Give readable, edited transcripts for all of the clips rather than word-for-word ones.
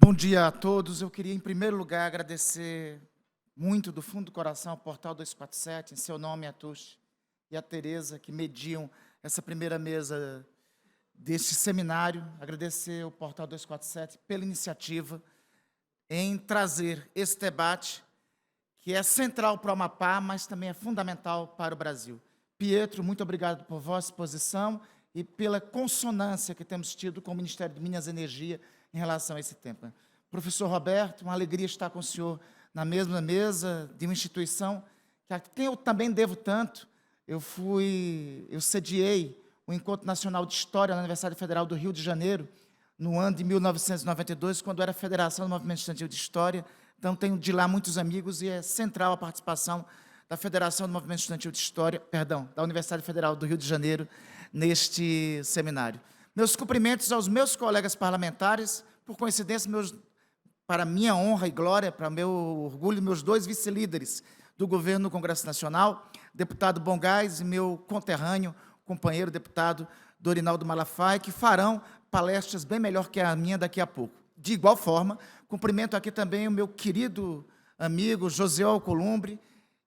Bom dia a todos. Eu queria, em primeiro lugar, agradecer muito do fundo do coração ao Portal 247, em seu nome, a Tuxi e a Tereza, que mediam essa primeira mesa deste seminário. Agradecer ao Portal 247 pela iniciativa em trazer esse debate, que é central para o Amapá, mas também é fundamental para o Brasil. Pietro, muito obrigado por vossa exposição e pela consonância que temos tido com o Ministério de Minas e Energia em relação a esse tema. Professor Roberto, uma alegria estar com o senhor na mesma mesa de uma instituição que a quem eu também devo tanto. Eu sediei o Encontro Nacional de História na Universidade Federal do Rio de Janeiro, no ano de 1992, quando era Federação do Movimento Estudantil de História. Então, tenho de lá muitos amigos e é central a participação da Federação do Movimento Estudantil de História, da Universidade Federal do Rio de Janeiro, neste seminário. Meus cumprimentos aos meus colegas parlamentares, por coincidência, para minha honra e glória, para meu orgulho, meus dois vice-líderes do governo do Congresso Nacional, deputado Bongás e meu conterrâneo, companheiro deputado Dorinaldo Malafaia, que farão palestras bem melhor que a minha daqui a pouco. De igual forma, cumprimento aqui também o meu querido amigo José Alcolumbre.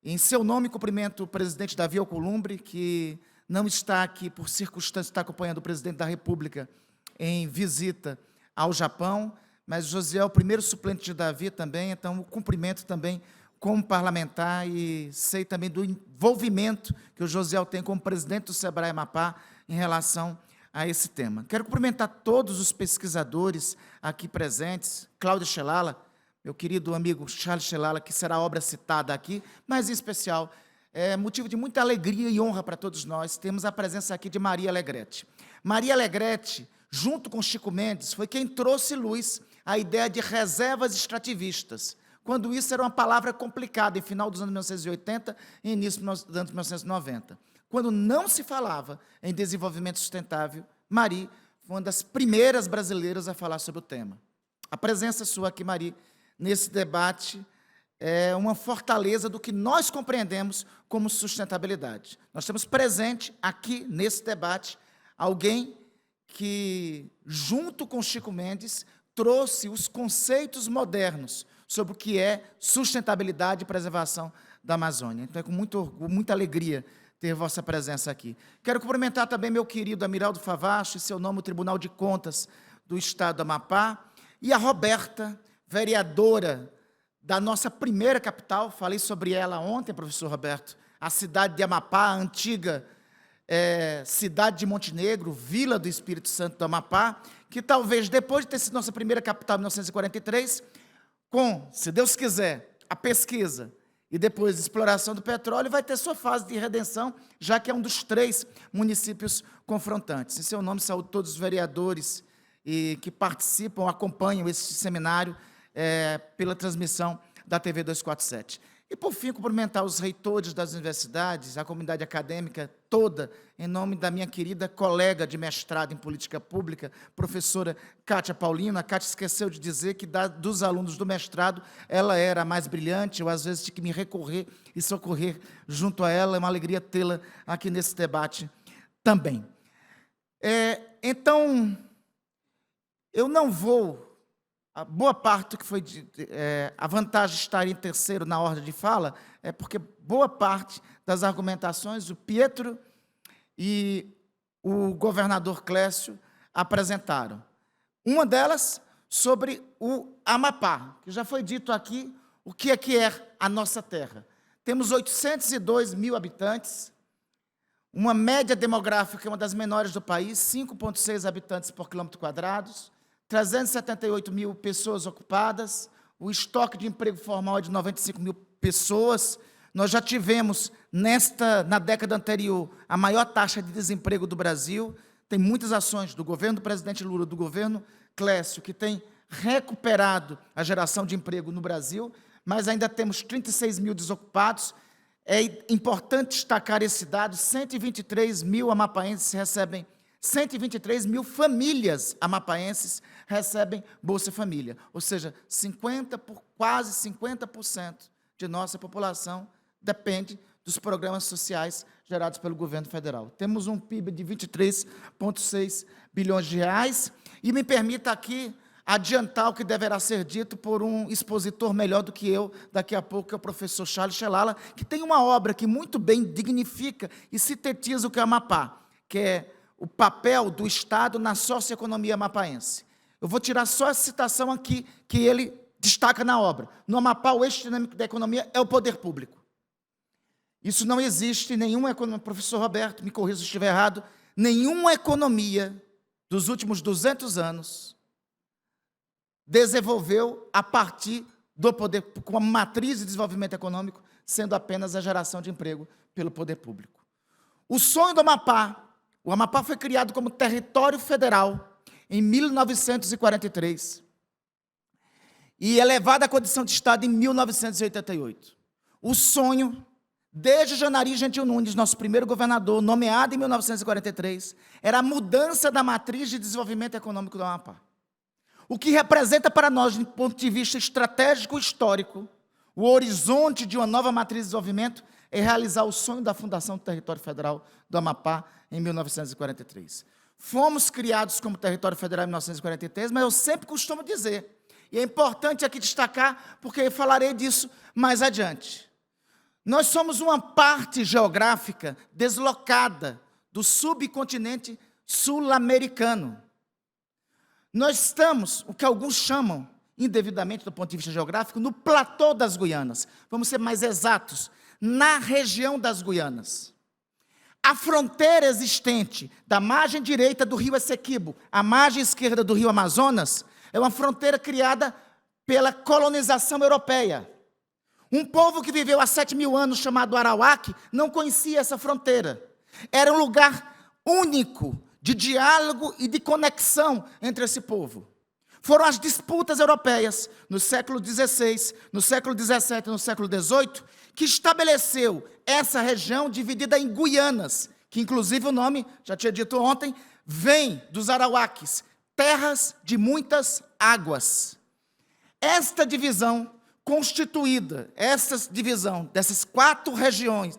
Em seu nome, cumprimento o presidente Davi Alcolumbre, que não está aqui por circunstância, está acompanhando o presidente da República em visita ao Japão, mas José é o primeiro suplente de Davi também, então o cumprimento também como parlamentar e sei também do envolvimento que o José tem como presidente do Sebrae Amapá em relação a esse tema. Quero cumprimentar todos os pesquisadores aqui presentes, Cláudio Xelala, meu querido amigo Charles Xelala, que será a obra citada aqui, mas em especial é motivo de muita alegria e honra para todos nós, temos a presença aqui de Maria Alegrete. Maria Alegrete, junto com Chico Mendes, foi quem trouxe luz à ideia de reservas extrativistas, quando isso era uma palavra complicada, em final dos anos 1980 e início dos anos 1990. Quando não se falava em desenvolvimento sustentável, Mari foi uma das primeiras brasileiras a falar sobre o tema. A presença sua aqui, Mari, nesse debate é uma fortaleza do que nós compreendemos como sustentabilidade. Nós temos presente aqui, nesse debate, alguém que, junto com Chico Mendes, trouxe os conceitos modernos sobre o que é sustentabilidade e preservação da Amazônia. Então, é com muito orgulho, muita alegria ter vossa presença aqui. Quero cumprimentar também meu querido Amiraldo Favacho, em seu nome, o Tribunal de Contas do Estado do Amapá, e a Roberta, vereadora da nossa primeira capital, falei sobre ela ontem, professor Roberto, a cidade de Amapá, a antiga cidade de Montenegro, Vila do Espírito Santo do Amapá, que talvez, depois de ter sido nossa primeira capital em 1943, com, se Deus quiser, a pesquisa e depois a exploração do petróleo, vai ter sua fase de redenção, já que é um dos 3 municípios confrontantes. Em seu nome, saúdo todos os vereadores que participam, acompanham esse seminário pela transmissão da TV 247. E, por fim, cumprimentar os reitores das universidades, a comunidade acadêmica toda, em nome da minha querida colega de mestrado em política pública, professora Kátia Paulino. A Kátia esqueceu de dizer que, dos alunos do mestrado, ela era a mais brilhante, eu, às vezes, tinha que me recorrer e socorrer junto a ela. É uma alegria tê-la aqui nesse debate também. Então, eu não vou... A boa parte do que foi a vantagem de estar em terceiro na ordem de fala é porque boa parte das argumentações o Pietro e o governador Clécio apresentaram. Uma delas sobre o Amapá, que já foi dito aqui o que é a nossa terra. Temos 802 mil habitantes, uma média demográfica, uma das menores do país, 5,6 habitantes por quilômetro quadrado, 378 mil pessoas ocupadas, o estoque de emprego formal é de 95 mil pessoas. Nós já tivemos, na década anterior, a maior taxa de desemprego do Brasil. Tem muitas ações do governo do presidente Lula, do governo Clécio, que tem recuperado a geração de emprego no Brasil, mas ainda temos 36 mil desocupados. É importante destacar esse dado: 123 mil amapaenses recebem 123 mil famílias amapaenses recebem Bolsa Família, ou seja, quase 50% de nossa população depende dos programas sociais gerados pelo governo federal. Temos um PIB de 23,6 bilhões de reais, e me permita aqui adiantar o que deverá ser dito por um expositor melhor do que eu, daqui a pouco, que é o professor Charles Chelala, que tem uma obra que muito bem dignifica e sintetiza o que é o Amapá, que é o papel do Estado na socioeconomia amapaense. Eu vou tirar só a citação aqui, que ele destaca na obra. No Amapá, o eixo dinâmico da economia é o poder público. Isso não existe em nenhuma economia, professor Roberto, me corrija se estiver errado, nenhuma economia dos últimos 200 anos desenvolveu a partir do poder, com a matriz de desenvolvimento econômico, sendo apenas a geração de emprego pelo poder público. O sonho do Amapá, o Amapá foi criado como território federal em 1943 e elevado à condição de Estado em 1988. O sonho, desde Janari Gentil Nunes, nosso primeiro governador, nomeado em 1943, era a mudança da matriz de desenvolvimento econômico do Amapá. O que representa para nós, do ponto de vista estratégico e histórico, o horizonte de uma nova matriz de desenvolvimento é realizar o sonho da fundação do território federal do Amapá em 1943. Fomos criados como território federal em 1943, mas eu sempre costumo dizer, e é importante aqui destacar, porque eu falarei disso mais adiante. Nós somos uma parte geográfica deslocada do subcontinente sul-americano. Nós estamos, o que alguns chamam, indevidamente do ponto de vista geográfico, no platô das Guianas. Vamos ser mais exatos, na região das Guianas. A fronteira existente da margem direita do rio Essequibo, à margem esquerda do rio Amazonas, é uma fronteira criada pela colonização europeia. Um povo que viveu há 7.000 anos, chamado Arawak, não conhecia essa fronteira. Era um lugar único de diálogo e de conexão entre esse povo. Foram as disputas europeias, no século XVI, no século XVII e no século XVIII, que estabeleceu essa região dividida em Guianas, que inclusive o nome, já tinha dito ontem, vem dos Arawakes, terras de muitas águas. Esta divisão constituída, essa divisão dessas 4 regiões,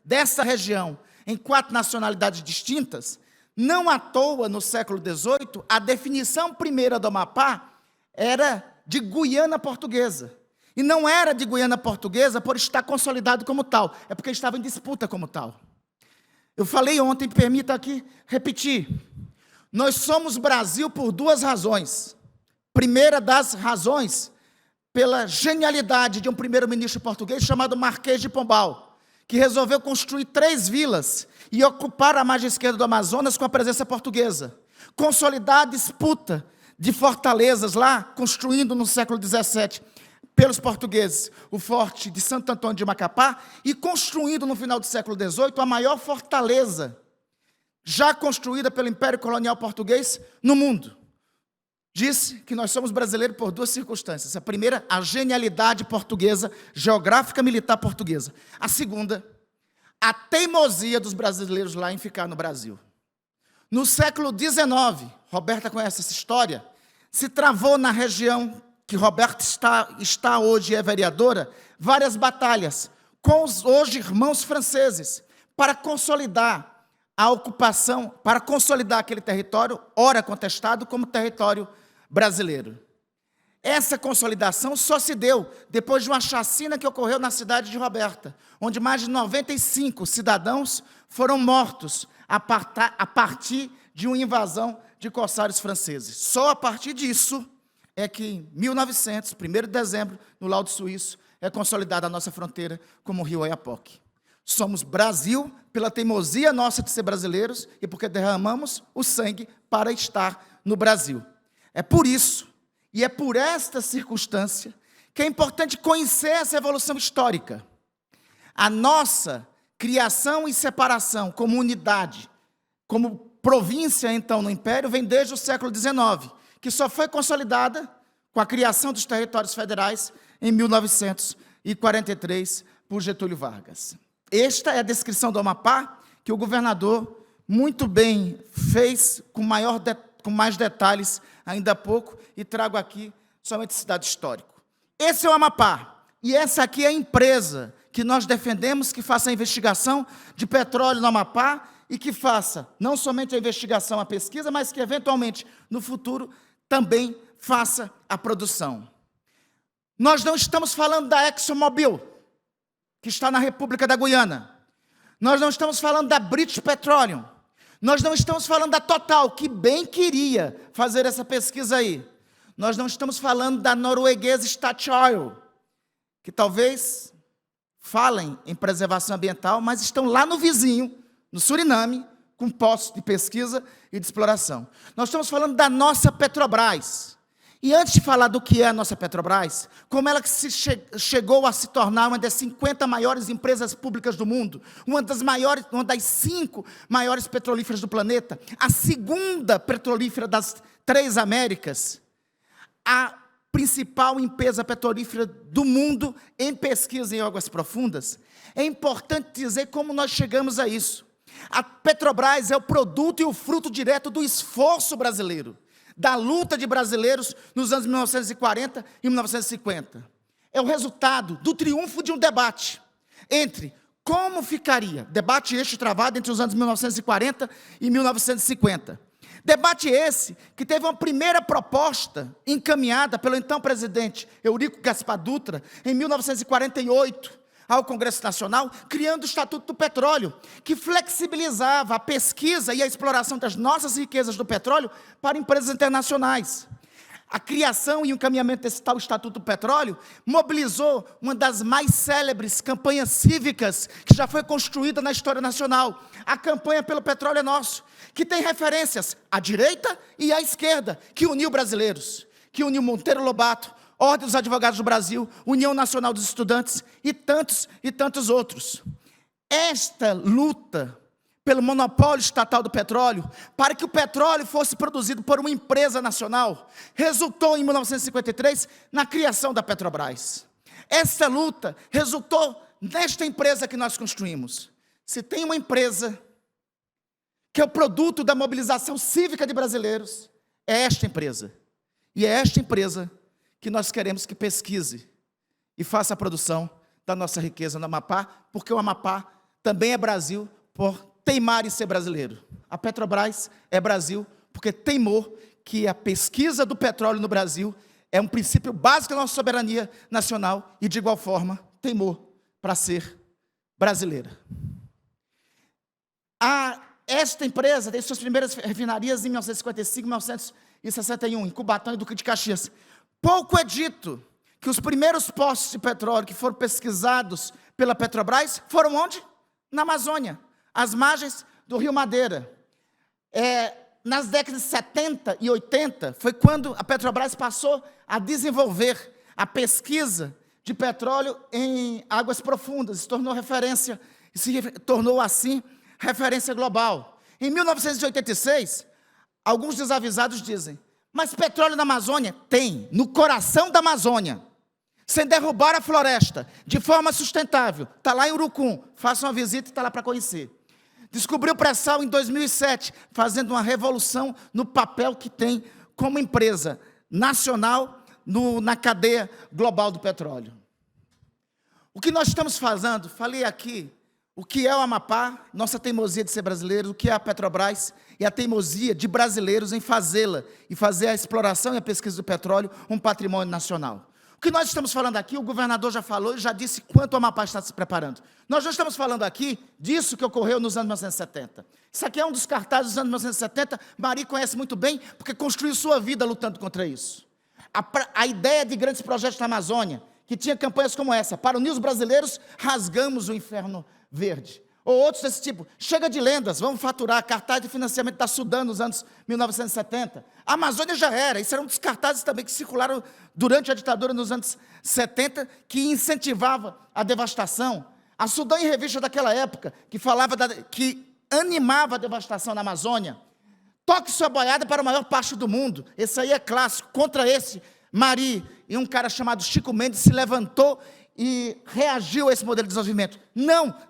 dessa região, em 4 nacionalidades distintas, não à toa, no século XVIII, a definição primeira do Amapá era de Guiana Portuguesa. E não era de Guiana Portuguesa por estar consolidado como tal, é porque estava em disputa como tal. Eu falei ontem, permita aqui repetir. Nós somos Brasil por 2 razões. Primeira das razões, pela genialidade de um primeiro-ministro português chamado Marquês de Pombal, que resolveu construir 3 vilas e ocupar a margem esquerda do Amazonas com a presença portuguesa. Consolidar a disputa de fortalezas lá, construindo no século XVII, pelos portugueses, o forte de Santo Antônio de Macapá, e construindo no final do século XVIII a maior fortaleza já construída pelo Império Colonial Português no mundo. Disse que nós somos brasileiros por 2 circunstâncias. A primeira, a genialidade portuguesa, geográfica militar portuguesa. A segunda, a teimosia dos brasileiros lá em ficar no Brasil. No século XIX, Roberta conhece essa história, se travou na região que Roberta está hoje, é vereadora, várias batalhas com os hoje irmãos franceses, para consolidar a ocupação, para consolidar aquele território, ora contestado, como território brasileiro. Essa consolidação só se deu depois de uma chacina que ocorreu na cidade de Roberta, onde mais de 95 cidadãos foram mortos a partir de uma invasão de corsários franceses. Só a partir disso é que em 1900, 1º de dezembro, no laudo suíço, é consolidada a nossa fronteira como o rio Oiapoque. Somos Brasil pela teimosia nossa de ser brasileiros e porque derramamos o sangue para estar no Brasil. É por isso, e é por esta circunstância, que é importante conhecer essa evolução histórica. A nossa criação e separação como unidade, como província, então, no Império, vem desde o século XIX, que só foi consolidada com a criação dos territórios federais em 1943 por Getúlio Vargas. Esta é a descrição do Amapá que o governador muito bem fez com mais detalhes ainda há pouco, e trago aqui somente esse dado histórico. Esse é o Amapá, e essa aqui é a empresa que nós defendemos que faça a investigação de petróleo no Amapá e que faça não somente a investigação, a pesquisa, mas que, eventualmente, no futuro, também faça a produção. Nós não estamos falando da ExxonMobil, que está na República da Guiana. Nós não estamos falando da British Petroleum. Nós não estamos falando da Total, que bem queria fazer essa pesquisa aí. Nós não estamos falando da norueguesa Statoil, que talvez falem em preservação ambiental, mas estão lá no vizinho, no Suriname, com postos de pesquisa e de exploração. Nós estamos falando da nossa Petrobras. E antes de falar do que é a nossa Petrobras, como ela chegou a se tornar uma das 50 maiores empresas públicas do mundo, uma das 5 maiores petrolíferas do planeta, a segunda petrolífera das 3 Américas, a principal empresa petrolífera do mundo em pesquisa em águas profundas, é importante dizer como nós chegamos a isso. A Petrobras é o produto e o fruto direto do esforço brasileiro, da luta de brasileiros nos anos 1940 e 1950. É o resultado do triunfo de um debate entre como ficaria, debate este travado entre os anos 1940 e 1950. Debate esse que teve uma primeira proposta encaminhada pelo então presidente Eurico Gaspar Dutra, em 1948, ao Congresso Nacional, criando o Estatuto do Petróleo, que flexibilizava a pesquisa e a exploração das nossas riquezas do petróleo para empresas internacionais. A criação e o encaminhamento desse tal Estatuto do Petróleo mobilizou uma das mais célebres campanhas cívicas que já foi construída na história nacional, a campanha pelo petróleo é nosso, que tem referências à direita e à esquerda, que uniu brasileiros, que uniu Monteiro Lobato, Ordem dos Advogados do Brasil, União Nacional dos Estudantes e tantos outros. Esta luta pelo monopólio estatal do petróleo, para que o petróleo fosse produzido por uma empresa nacional, resultou em 1953 na criação da Petrobras. Essa luta resultou nesta empresa que nós construímos. Se tem uma empresa que é o produto da mobilização cívica de brasileiros, é esta empresa. E é esta empresa que nós queremos que pesquise e faça a produção da nossa riqueza no Amapá, porque o Amapá também é Brasil por teimar em ser brasileiro. A Petrobras é Brasil porque teimou que a pesquisa do petróleo no Brasil é um princípio básico da nossa soberania nacional e, de igual forma, teimou para ser brasileira. Esta empresa tem suas primeiras refinarias em 1955, 1961, em Cubatão e Duque de Caxias. Pouco é dito que os primeiros poços de petróleo que foram pesquisados pela Petrobras foram onde? Na Amazônia, às margens do Rio Madeira. Nas décadas de 70 e 80, foi quando a Petrobras passou a desenvolver a pesquisa de petróleo em águas profundas, se tornou referência, e se tornou assim referência global. Em 1986, alguns desavisados dizem, mas petróleo na Amazônia? Tem, no coração da Amazônia, sem derrubar a floresta, de forma sustentável. Está lá em Urucum, faça uma visita e está lá para conhecer. Descobriu pré-sal em 2007, fazendo uma revolução no papel que tem como empresa nacional na cadeia global do petróleo. O que nós estamos fazendo, falei aqui, o que é o Amapá, nossa teimosia de ser brasileiro, o que é a Petrobras e a teimosia de brasileiros em fazê-la e fazer a exploração e a pesquisa do petróleo um patrimônio nacional. O que nós estamos falando aqui, o governador já falou e já disse quanto o Amapá está se preparando. Nós não estamos falando aqui disso que ocorreu nos anos 1970. Isso aqui é um dos cartazes dos anos 1970, Mari conhece muito bem, porque construiu sua vida lutando contra isso. A ideia de grandes projetos na Amazônia, que tinha campanhas como essa, para unir os brasileiros, rasgamos o inferno verde. Ou outros desse tipo, chega de lendas, vamos faturar, cartaz de financiamento da Sudã nos anos 1970. A Amazônia já era, isso era um dos cartazes também que circularam durante a ditadura nos anos 70, que incentivava a devastação. A Sudã em revista daquela época, que animava a devastação na Amazônia. Toque sua boiada para a maior parte do mundo. Esse aí é clássico. Contra esse, Mari e um cara chamado Chico Mendes se levantou e reagiu a esse modelo de desenvolvimento.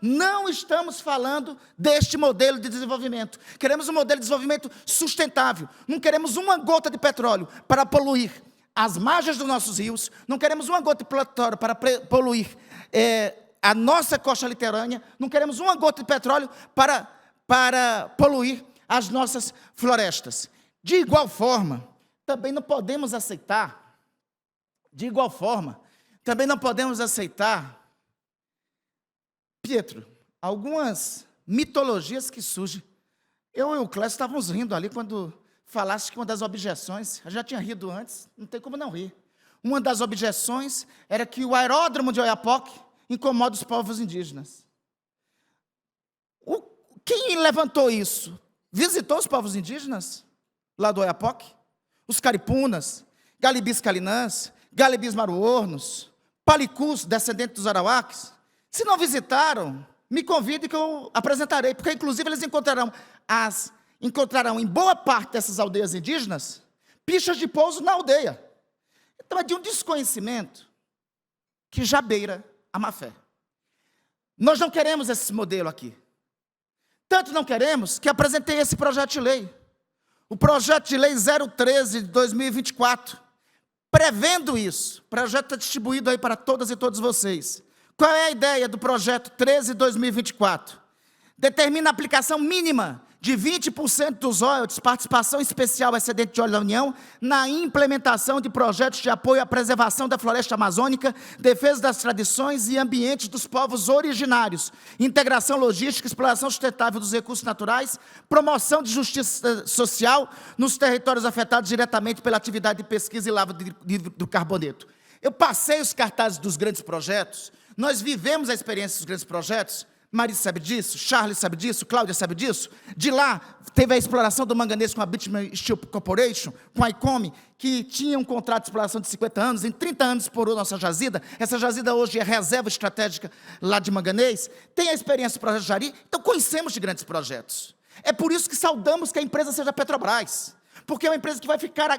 Não estamos falando deste modelo de desenvolvimento. Queremos um modelo de desenvolvimento sustentável. Não queremos uma gota de petróleo para poluir as margens dos nossos rios. Não queremos uma gota de petróleo para poluir a nossa costa litorânea. Não queremos uma gota de petróleo para poluir as nossas florestas. De igual forma, também não podemos aceitar, de igual forma, também não podemos aceitar, Pietro, algumas mitologias que surgem. Eu e o Clécio estávamos rindo ali quando falaste que uma das objeções, eu já tinha rido antes, não tem como não rir. Uma das objeções era que o aeródromo de Oiapoque incomoda os povos indígenas. Quem levantou isso? Visitou os povos indígenas lá do Oiapoque? Os caripunas, galibis calinãs, galibis maruornos, palicus, descendentes dos arauaques? Se não visitaram, me convide que eu apresentarei, porque inclusive eles encontrarão em boa parte dessas aldeias indígenas pichas de pouso na aldeia. Então é de um desconhecimento que já beira a má-fé. Nós não queremos esse modelo aqui. Tanto não queremos que apresentei esse projeto de lei. O projeto de lei 013 de 2024, prevendo isso. O projeto está distribuído aí para todas e todos vocês. Qual é a ideia do projeto 13 de 2024? Determina a aplicação mínima de 20% dos royalties, participação especial excedente de óleo da União, na implementação de projetos de apoio à preservação da floresta amazônica, defesa das tradições e ambientes dos povos originários, integração logística, exploração sustentável dos recursos naturais, promoção de justiça social nos territórios afetados diretamente pela atividade de pesquisa e lavra do carboneto. Eu passei os cartazes dos grandes projetos, nós vivemos a experiência dos grandes projetos. Marisa sabe disso, Charles sabe disso, Cláudia sabe disso. De lá, teve a exploração do manganês com a Bitumen Steel Corporation, com a ICOME, que tinha um contrato de exploração de 50 anos, em 30 anos explorou nossa jazida. Essa jazida hoje é reserva estratégica lá de manganês. Tem a experiência do projeto Jari, então conhecemos de grandes projetos. É por isso que saudamos que a empresa seja a Petrobras, porque é uma empresa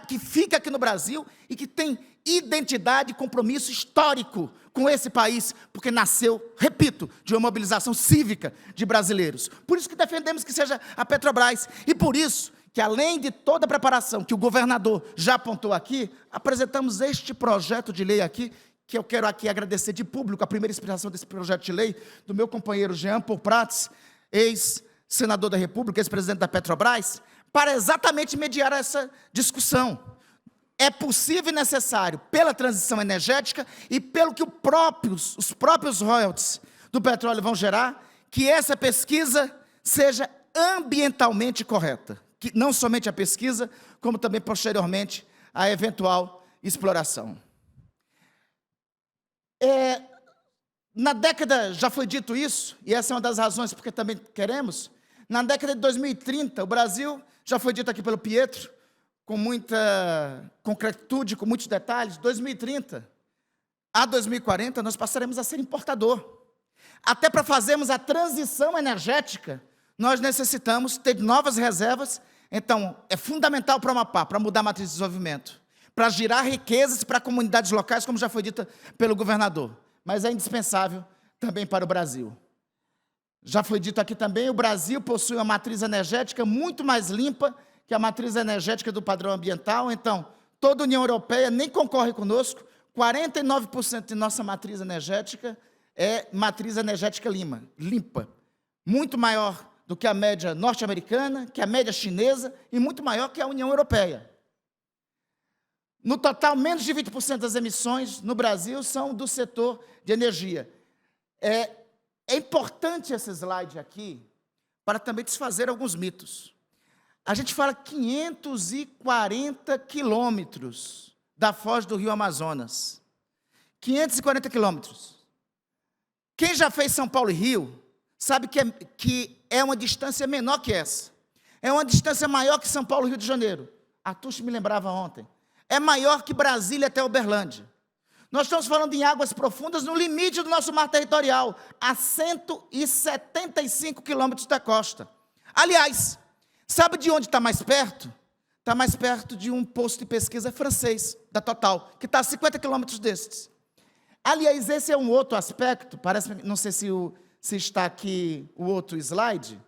que fica aqui no Brasil e que tem identidade e compromisso histórico com esse país, porque nasceu, repito, de uma mobilização cívica de brasileiros. Por isso que defendemos que seja a Petrobras, e por isso que, além de toda a preparação que o governador já apontou aqui, apresentamos este projeto de lei aqui, que eu quero aqui agradecer de público a primeira inspiração desse projeto de lei, do meu companheiro Jean Paul Prats, ex-senador da República, ex-presidente da Petrobras, para exatamente mediar essa discussão. É possível e necessário, pela transição energética e pelo que os próprios royalties do petróleo vão gerar, que essa pesquisa seja ambientalmente correta. Que não somente a pesquisa, como também, posteriormente, a eventual exploração. Na década, já foi dito isso, e essa é uma das razões porque também queremos, na década de 2030, o Brasil, já foi dito aqui pelo Pietro, com muita concretude, com muitos detalhes, 2030 a 2040, nós passaremos a ser importador. Até para fazermos a transição energética, nós necessitamos ter novas reservas. Então, é fundamental para o Amapá, para mudar a matriz de desenvolvimento, para girar riquezas para comunidades locais, como já foi dito pelo governador, mas é indispensável também para o Brasil. Já foi dito aqui também, o Brasil possui uma matriz energética muito mais limpa que a matriz energética do padrão ambiental. Então, toda a União Europeia nem concorre conosco, 49% de nossa matriz energética é matriz energética limpa, muito maior do que a média norte-americana, que a média chinesa, e muito maior que a União Europeia. No total, menos de 20% das emissões no Brasil são do setor de energia. É importante esse slide aqui, para também desfazer alguns mitos. A gente fala 540 quilômetros da foz do rio Amazonas. 540 quilômetros. Quem já fez São Paulo e Rio, sabe que é uma distância menor que essa. É uma distância maior que São Paulo e Rio de Janeiro. A Tuxi me lembrava ontem. É maior que Brasília até Uberlândia. Nós estamos falando em águas profundas no limite do nosso mar territorial, a 175 quilômetros da costa. Aliás, sabe de onde está mais perto? Está mais perto de um posto de pesquisa francês, da Total, que está a 50 quilômetros destes. Aliás, esse é um outro aspecto, parece, não sei se está aqui o outro slide,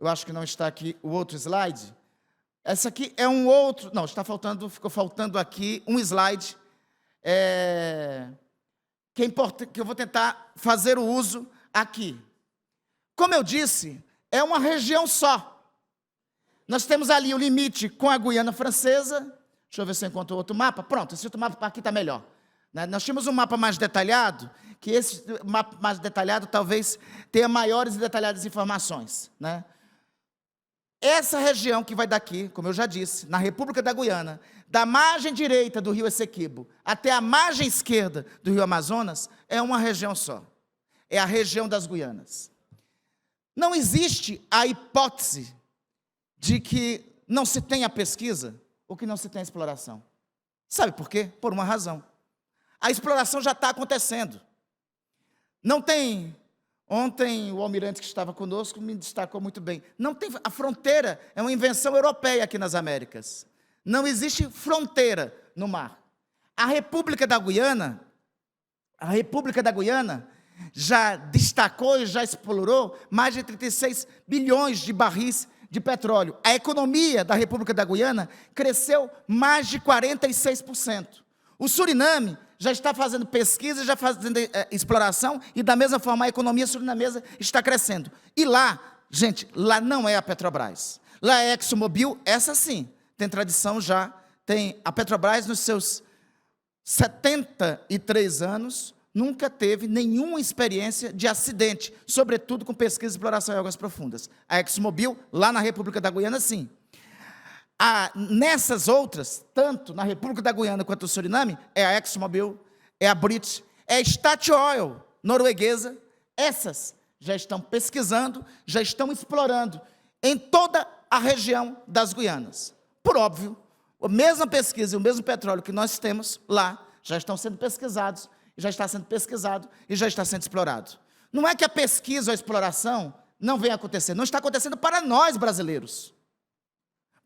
eu acho que não está aqui o outro slide. Essa aqui é um outro, não, ficou faltando aqui um slide, que eu vou tentar fazer o uso aqui. Como eu disse, é uma região só. Nós temos ali o limite com a Guiana Francesa, Deixa eu ver se eu encontro outro mapa. Pronto, esse outro mapa aqui está melhor. Né? Nós tínhamos um mapa mais detalhado, que esse mapa mais detalhado talvez tenha maiores e detalhadas informações. Né? Essa região que vai daqui, como eu já disse, na República da Guiana, da margem direita do rio Essequibo até a margem esquerda do rio Amazonas, é uma região só. É a região das Guianas. Não existe a hipótese de que não se tenha pesquisa ou que não se tenha exploração. Sabe por quê? Por uma razão. A exploração já está acontecendo. Não tem... Ontem, o almirante que estava conosco me destacou muito bem. Não tem, a fronteira é uma invenção europeia aqui nas Américas. Não existe fronteira no mar. A República da Guiana já destacou e já explorou mais de 36 bilhões de barris de petróleo. A economia da República da Guiana cresceu mais de 46%. O Suriname já está fazendo pesquisa, já fazendo exploração, e da mesma forma a economia surinamesa está crescendo. E lá, gente, lá não é a Petrobras. Lá é a ExxonMobil, essa sim, tem tradição já, tem a Petrobras nos seus 73 anos, nunca teve nenhuma experiência de acidente, sobretudo com pesquisa e exploração em águas profundas. A ExxonMobil, lá na República da Guiana, sim. Nessas outras, tanto na República da Guiana quanto no Suriname, é a ExxonMobil, é a British, é a Statoil, norueguesa, essas já estão pesquisando, já estão explorando em toda a região das Guianas. Por óbvio, a mesma pesquisa e o mesmo petróleo que nós temos lá, já estão sendo pesquisados, já está sendo pesquisado e já está sendo explorado. Não é que a pesquisa ou a exploração não venha acontecer, não está acontecendo para nós brasileiros.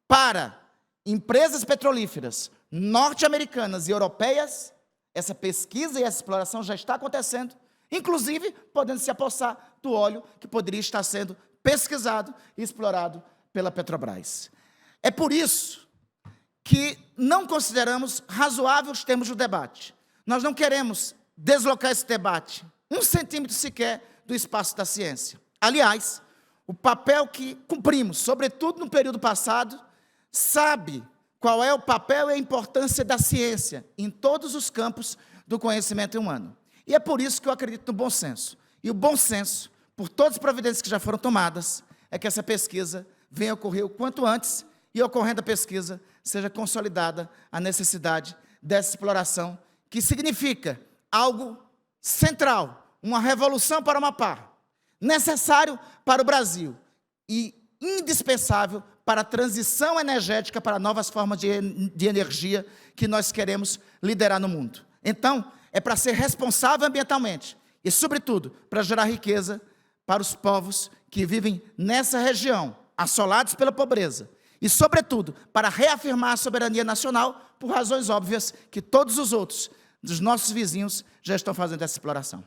Para empresas petrolíferas norte-americanas e europeias, essa pesquisa e essa exploração já está acontecendo, inclusive podendo se apossar do óleo que poderia estar sendo pesquisado e explorado pela Petrobras. É por isso que não consideramos razoável os termos do debate. Nós não queremos deslocar esse debate 1 centímetro sequer do espaço da ciência. Aliás, o papel que cumprimos, sobretudo no período passado, sabe qual é o papel e a importância da ciência em todos os campos do conhecimento humano. E é por isso que eu acredito no bom senso. E o bom senso, por todas as providências que já foram tomadas, é que essa pesquisa venha ocorrer o quanto antes e, ocorrendo a pesquisa, seja consolidada a necessidade dessa exploração, que significa algo central, uma revolução para o Amapá, necessário para o Brasil e indispensável para a transição energética para novas formas de energia que nós queremos liderar no mundo. Então, é para ser responsável ambientalmente e, sobretudo, para gerar riqueza para os povos que vivem nessa região, assolados pela pobreza, e, sobretudo, para reafirmar a soberania nacional por razões óbvias que todos os outros, dos nossos vizinhos, já estão fazendo essa exploração.